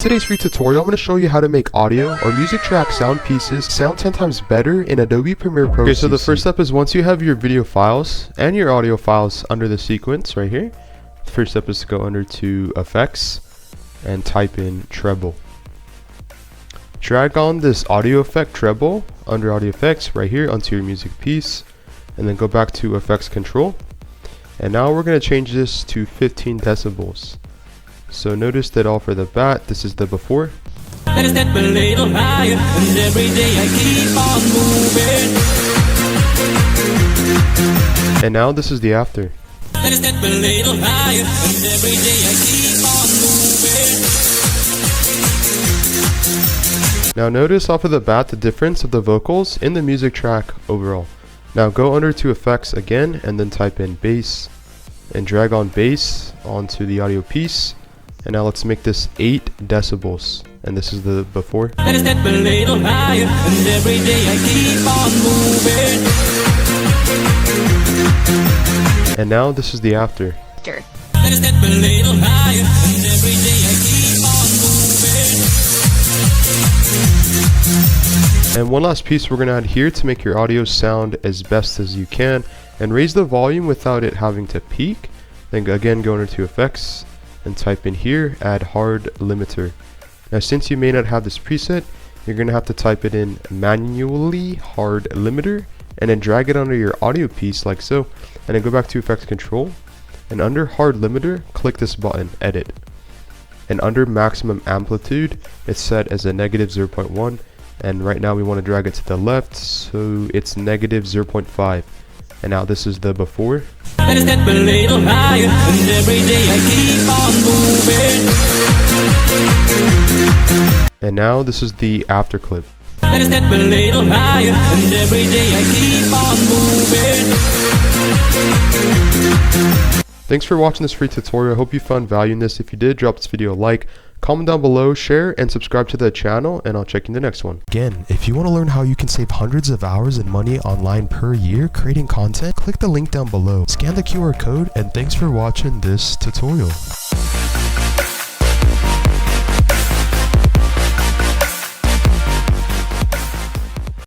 Today's free tutorial, I'm going to show you how to make audio or music track sound pieces sound 10 times better in Adobe Premiere Pro. Okay, so the first step is once you have your video files and your audio files under the sequence right here, the first step is to go under to Effects and type in treble. Drag on this audio effect treble under audio effects right here onto your music piece, and then go back to effects control. And now we're going to change this to 15 decibels. So notice that off of the bat, this is the before. And now this is the after. Now notice off of the bat the difference of the vocals in the music track overall. Now go under to effects again and then type in bass and drag on bass onto the audio piece. And now let's make this 8 decibels. And this is the before. And now this is the after. And one last piece we're going to add here to make your audio sound as best as you can. And raise the volume without it having to peak. Then again go under to effects and type in here, add hard limiter. Now since you may not have this preset, you're going to have to type it in manually, hard limiter, and then drag it under your audio piece like so, and then go back to effects control, and under hard limiter, click this button, edit. And under maximum amplitude, it's set as a negative 0.1, and right now we want to drag it to the left, so it's negative 0.5. And now this is the before. And now this is the after clip. Thanks for watching this free tutorial. I hope you found value in this. If you did, drop this video a like, comment down below, share, and subscribe to the channel, and I'll check you in the next one. Again, if you want to learn how you can save hundreds of hours and money online per year creating content, click the link down below, scan the QR code, and thanks for watching this tutorial.